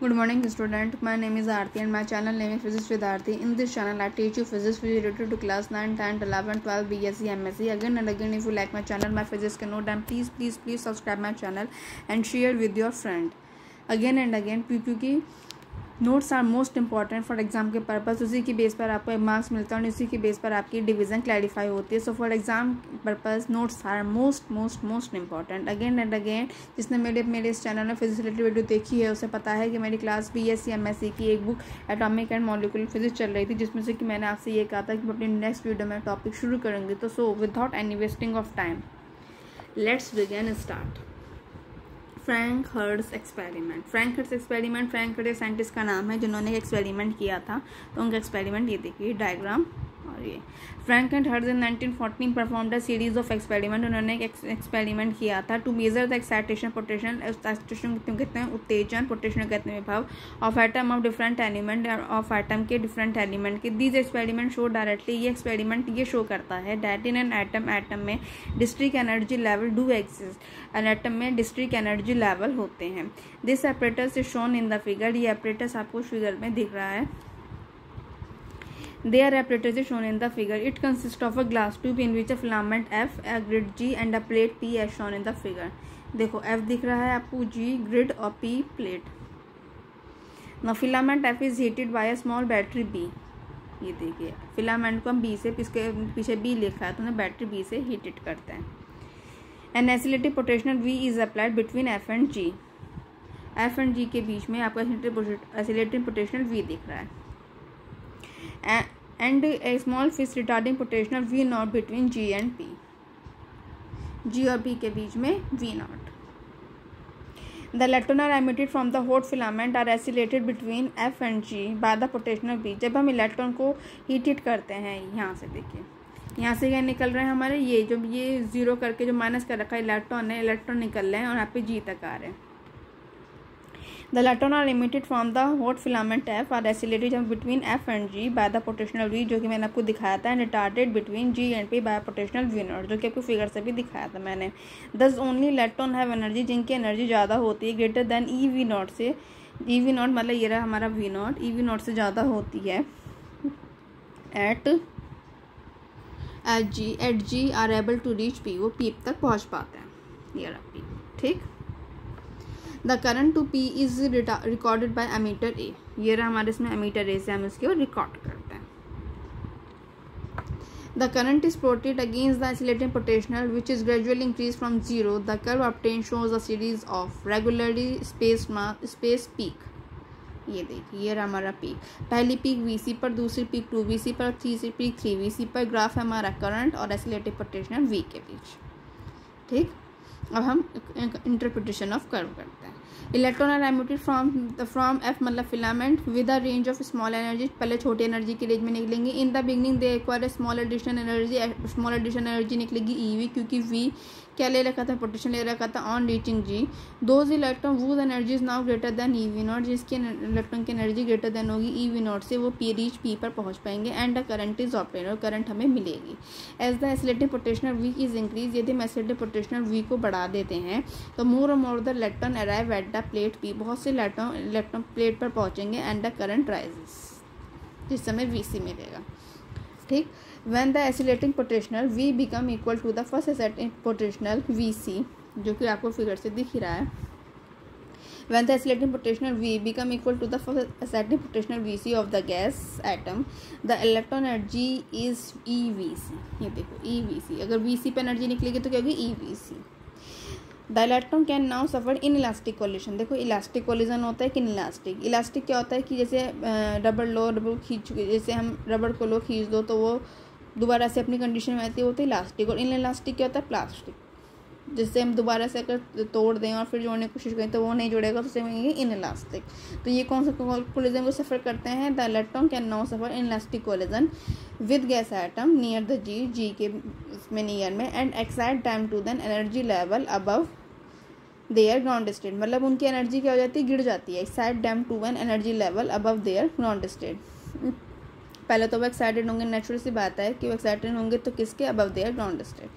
Good morning, student. My name is Aarti and my channel name is Physics with Aarti. In this channel, I teach you physics related to class 9, 10, 11, 12, BSc, MSc. Again and again, if you like my channel, my physics can know, then please subscribe my channel and share with your friend. Again and again, क्योंकि notes are most important for exam के purpose. उसी की base पर आपको marks मिलता है और उसी की बेस पर आपकी डिवीज़न क्लैरिफाई होती है. So for exam purpose notes are most important. Again and again जिसने मेरे इस चैनल में फिजिक्स रिलेटेड वीडियो देखी है उसे पता है कि मेरी क्लास BSc MSc की एक book atomic and molecular physics चल रही थी, जिसमें से कि मैंने आपसे ये कहा था कि मैं अपनी नेक्स्ट वीडियो में टॉपिक शुरू करूँगी. तो so without any wasting of time let's begin start. Franck Hertz experiment. Franck Hertz एक साइंटिस्ट का नाम है जिन्होंने एक एक्सपेरिमेंट किया था. तो उनका एक्सपेरिमेंट ये देखिए डायग्राम. और ये Franck and Hertz in 1914 performed a series of experiment. उन्होंने एक एक्सपेरिमेंट किया था to measure the excitation potential. Excitation कहते हैं उत्तेजन, पोटेंशियल कहते हैं विभव of atom of different element, of atom के डिफरेंट एलिमेंट के. दीज एक्सपेरिमेंट शो डायरेक्टली, ये एक्सपेरिमेंट ये शो करता है दैट इन एन एटम में distinct energy level do exist. An atom में डिस्ट्रिक्ट एनर्जी लेवल होते हैं. This apparatus is shown in the figure. ये एपरेटस आपको फिगर में दिख रहा है. Their apparatus is shown in the figure. It consists of a glass tube in which a filament F, a grid G and a plate P as shown in the figure. देखो F दिख रहा है आपको, G grid और P plate. Now filament F is heated by a small battery B. ये देखिए filament को हम B से, इसके पीछे B लिखा है तो उन्हें बैटरी B से हीटेड करते हैं. An oscillating potential V is applied between F and G. F and G के बीच में आपका oscillating potential V दिख रहा है. And a small fixed retarding potential V naught between G and P. G और P के बीच में V naught. The electrons are emitted from the hot filament are oscillated between F and G by the potential V. जब हम electron को heat करते हैं, यहाँ से देखिए, यहाँ से क्या निकल रहे हैं हमारे, ये जो ये जीरो करके जो माइनस कर रखा है इलेक्ट्रॉन है, इलेक्ट्रॉन निकल रहे हैं और यहाँ पे G तक आ रहे हैं. The electrons are emitted from the hot filament F are oscillated between F and G by the potential V, जो कि मैंने आपको दिखाया था, and retarded between G and P by potential V naught, जो कि आपको फिगर से भी दिखाया था मैंने. Thus only electron have energy, जिनकी एनर्जी ज़्यादा होती है greater than EV naught से. EV naught मतलब ये रहा हमारा V naught, EV naught से ज़्यादा होती है at G are able to reach P, वो P तक पहुँच पाते हैं. ये रहा P. ठीक. The current to P is recorded by ammeter A. ये रहा हमारे इसमें एमीटर A से हम इसको रिकॉर्ड करते हैं. The current is plotted against the oscillating potential which is gradually increased from zero. The curve obtained shows a series of regularly spaced peak. ये देखिए ये रहा हमारा पीक. पहली पीक VC पर, दूसरी पीक 2VC पर, तीसरी पीक 3VC पर. ग्राफ है हमारा करंट और oscillating potential V के बीच. ठीक. अब हम इंटरप्रिटेशन ऑफ कर्व करते हैं. Electron are emitted from F मतलब filament with a range of small energy. पहले छोटी एनर्जी की रेंज में निकलेंगे. In the beginning they acquire small addition energy निकलेगी EV, क्योंकि V क्या ले रखा था, पोटेंशियल ले रखा था on reaching G. Those electron whose energy is now greater than EV not. जिसकी इलेक्ट्रॉन की एनर्जी ग्रेटर देन होगी EV नॉट से, वो रीच P पर पहुंच पाएंगे. And the current is obtained, और करंट हमें मिलेगी. As the oscillating potential V is increase, यदि हम oscillating potential V को बढ़ा देते हैं तो मोर और more the electron arrive at the plate P. बहुत से इलेक्ट्रॉन प्लेट पर पहुंचेंगे. एंड द करंट राइजेस, जिस समय VC मिलेगा. ठीक. When the oscillating potential V become equal to the first oscillating potential VC, जो कि आपको फिगर से दिख ही रहा है. When the oscillating potential V become equal to the first oscillating potential VC of the gas atom, the electron energy is EVC. ये देखो EVC, अगर VC पे एनर्जी निकलेगी तो क्या होगी EVC. The electron can now suffer inelastic collision. देखो elastic collision होता है कि इलास्टिक. इलास्टिक क्या होता है कि जैसे रबड़ खींच, जैसे हम रबड़ को लो खींच दो तो वो दोबारा से अपनी कंडीशन में आती है, होती है इलास्टिक. और इन इलास्टिक क्या होता है प्लास्टिक. जिससे हम दोबारा से अगर तोड़ दें और फिर जोड़ने की कोशिश करें तो वो नहीं जुड़ेगा, तो उसे कहेंगे इन इलास्टिक. तो ये कौन सा कोलिजन को सफ़र करते हैं. The electron can now suffer inelastic collision with gas atom near the G के इसमें नियर में. And excite time to then energy level above their ground state. मतलब उनकी एनर्जी क्या हो जाती है, गिर जाती है. Excite them to one energy level above their ground state. पहले तो वो एक्साइटेड होंगे, नेचुरल सी बात है कि वो एक्साइटेड होंगे तो किसके, above their ground state.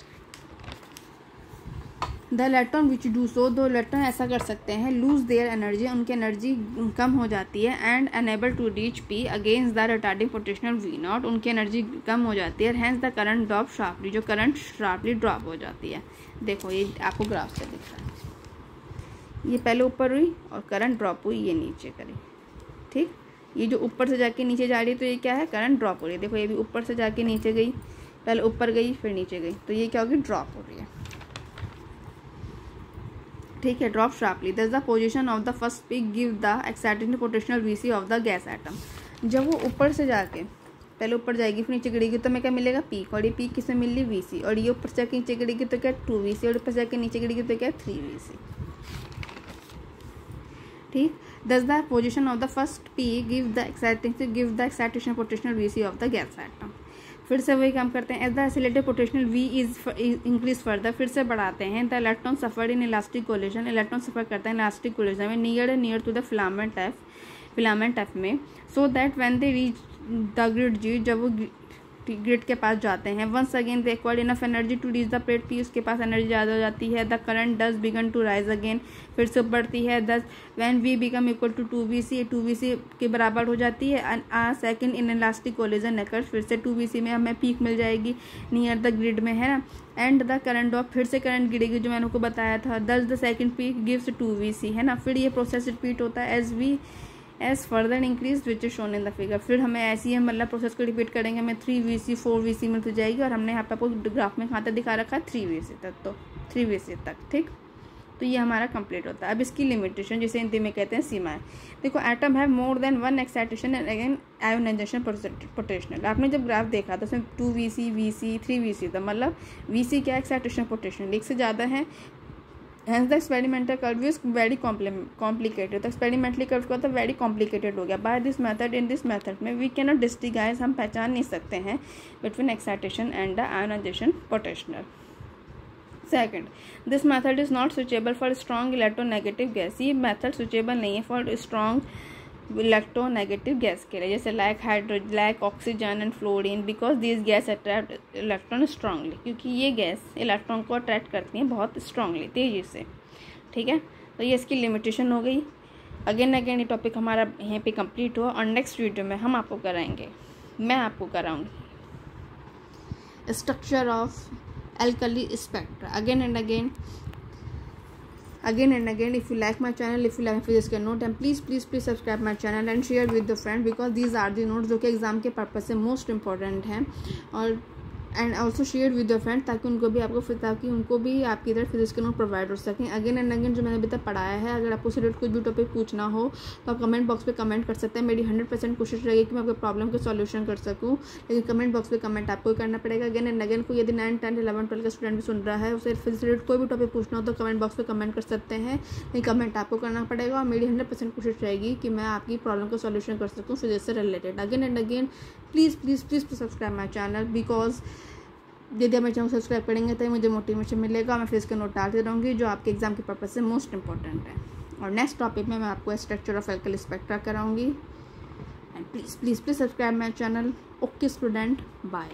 The electron which do so, दो इलेक्ट्रॉन ऐसा कर सकते हैं, लूज देयर एनर्जी, उनकी एनर्जी कम हो जाती है, and unable to reach P against the retarding potential V not, उनकी एनर्जी कम हो जाती है, hence the current drop sharply, जो करंट शार्पली ड्रॉप हो जाती है। देखो ये आपको ग्राफ से दिख रहा है, ये पहले ऊपर हुई और करंट ड्रॉप हुई, ये नीचे करी, ठीक। ये जो ऊपर से जाके नीचे जा रही है तो ये क्या है, करंट ड्रॉप हो रही है। देखो ये भी ऊपर से जाके नीचे गई, पहले ऊपर गई फिर नीचे गई, तो ये क्या होगी, ड्रॉप हो रही है, ठीक है, ड्रॉप शार्पली। दस the position of the first peak give the excited potential VC of the gas atom. जब वो ऊपर से जाके पहले ऊपर जाएगी फिर नीचे गिरेगी तो हमें क्या मिलेगा, पीक, और ये पीक किसमें मिल रही, वीसी, और ये ऊपर से जाके नीचे गिरेगी तो क्या 2vc, और ऊपर से जाके नीचे गिरेगी तो क्या 3vc, ठीक। Thus the position of the first peak give the excitation potential VC of the gas atom. फिर से वही काम करते हैं, as the accelerated potential V is increase further, फिर से बढ़ाते हैं। The electron suffer inelastic collision, electron suffer करते हैं इलास्टिक कोलिजन में near to the filament F में, so that when they reach the grid G, जब वो ग्रिड के पास जाते हैं, once again they acquired enough energy to reach the plate P, उसके पास एनर्जी ज़्यादा हो जाती है। The current does begin to rise again, फिर से बढ़ती है। Thus when V become equal to 2vc, 2vc के बराबर हो जाती है। Second inelastic collision occurs, फिर से 2vc में हमें पीक मिल जाएगी नियर द ग्रिड में, है ना। एंड द करंट ड्रॉप, फिर से करंट गिरेगी जो मैंने आपको बताया था। दस the second peak gives 2vc, है ना। फिर ये प्रोसेस रिपीट होता है as further increase which is shown in the figure. फिर हमें ऐसी हम मतलब प्रोसेस को रिपीट करेंगे, हमें 3vc 4vc मिलती जाएगी, और हमने यहाँ पे आपको ग्राफ में कहाँ तक दिखा रखा है 3vc तक, तो 3vc तक, ठीक। तो ये हमारा कंप्लीट होता है। अब इसकी लिमिटेशन जिसे हिंदी में कहते हैं सीमाएं। देखो एटम है more than one excitation and again ionization potential. आपने जब ग्राफ देखा तो उसमें 2vc vc 3vc था, मतलब vc क्या एक्साइटेशन पोटेंशियल एक से ज़्यादा है। Hence the experimental curve is very complicated। तो एक्सपेरिमेंटली कर्व का तो वेरी कॉम्प्लिकेटेड हो गया। By this method, in this method में वी कैनॉट डिस्टिंग्विश, हम पहचान नहीं सकते हैं between excitation and the ionisation potential. Second, this method is not suitable for strong electronegative gas. ये मेथड सुटेबल नहीं है फॉर स्ट्रॉन्ग इलेक्ट्रोनेगेटिव गैस के लिए, जैसे like oxygen and fluorine, because this gas attract electron strongly, क्योंकि ये gas electron को attract करती हैं बहुत स्ट्रांगली, तेजी से, ठीक है। तो ये इसकी लिमिटेशन हो गई। अगेन ये टॉपिक हमारा यहीं पे कंप्लीट हुआ, और नेक्स्ट वीडियो में हम आपको कराएंगे, मैं आपको कराऊंगी structure of alkali spectra. Again and again, if you like my channel, if you like physics के note, and please subscribe my channel and share with the friend, because these are the notes जो कि exam के purpose से most important हैं। और and also share with your friend, ताकि उनको भी आपकी तरह फिजिक्स के नोट प्रोवाइड हो सकें। अगेन एंड अगेन जो मैंने अभी तक पढ़ाया है, अगर आपको रिलेटेड कुछ भी टॉपिक पूछना हो तो आप कमेंट बॉक्स पे कमेंट कर सकते हैं। मेरी 100% कोशिश रहेगी कि मैं आपके प्रॉब्लम के सॉल्यूशन कर सकूं, लेकिन कमेंट बॉक्स पे कमेंट आपको करना पड़ेगा। अगेन एंड अगेन कोई यदि 9, 10, 11, 12 का स्टूडेंट भी सुन रहा है, उसे फिजिक्स रिलेटेड कोई भी टॉपिक पूछना हो तो कमेंट बॉक्स पे कमेंट कर सकते हैं, लेकिन कमेंट आपको करना पड़ेगा। और मेरी 100% कोशिश रहेगी कि मैं आपकी प्रॉब्लम का सॉल्यूशन कर सकूँ फिजिक्स से related. Again and again please subscribe my channel, because यदि आप मेरे चैनल सब्सक्राइब करेंगे तो मुझे मोटिवेशन मिलेगा। मैं फिर इसके नोट डालती रहूँगी जो आपके एग्जाम के पर्पज से मोस्ट इंपॉर्टेंट है। और नेक्स्ट टॉपिक में मैं आपको स्ट्रक्चर ऑफ एल्कली स्पेक्ट्रा कराऊंगी। And please subscribe my channel. Okay student, bye.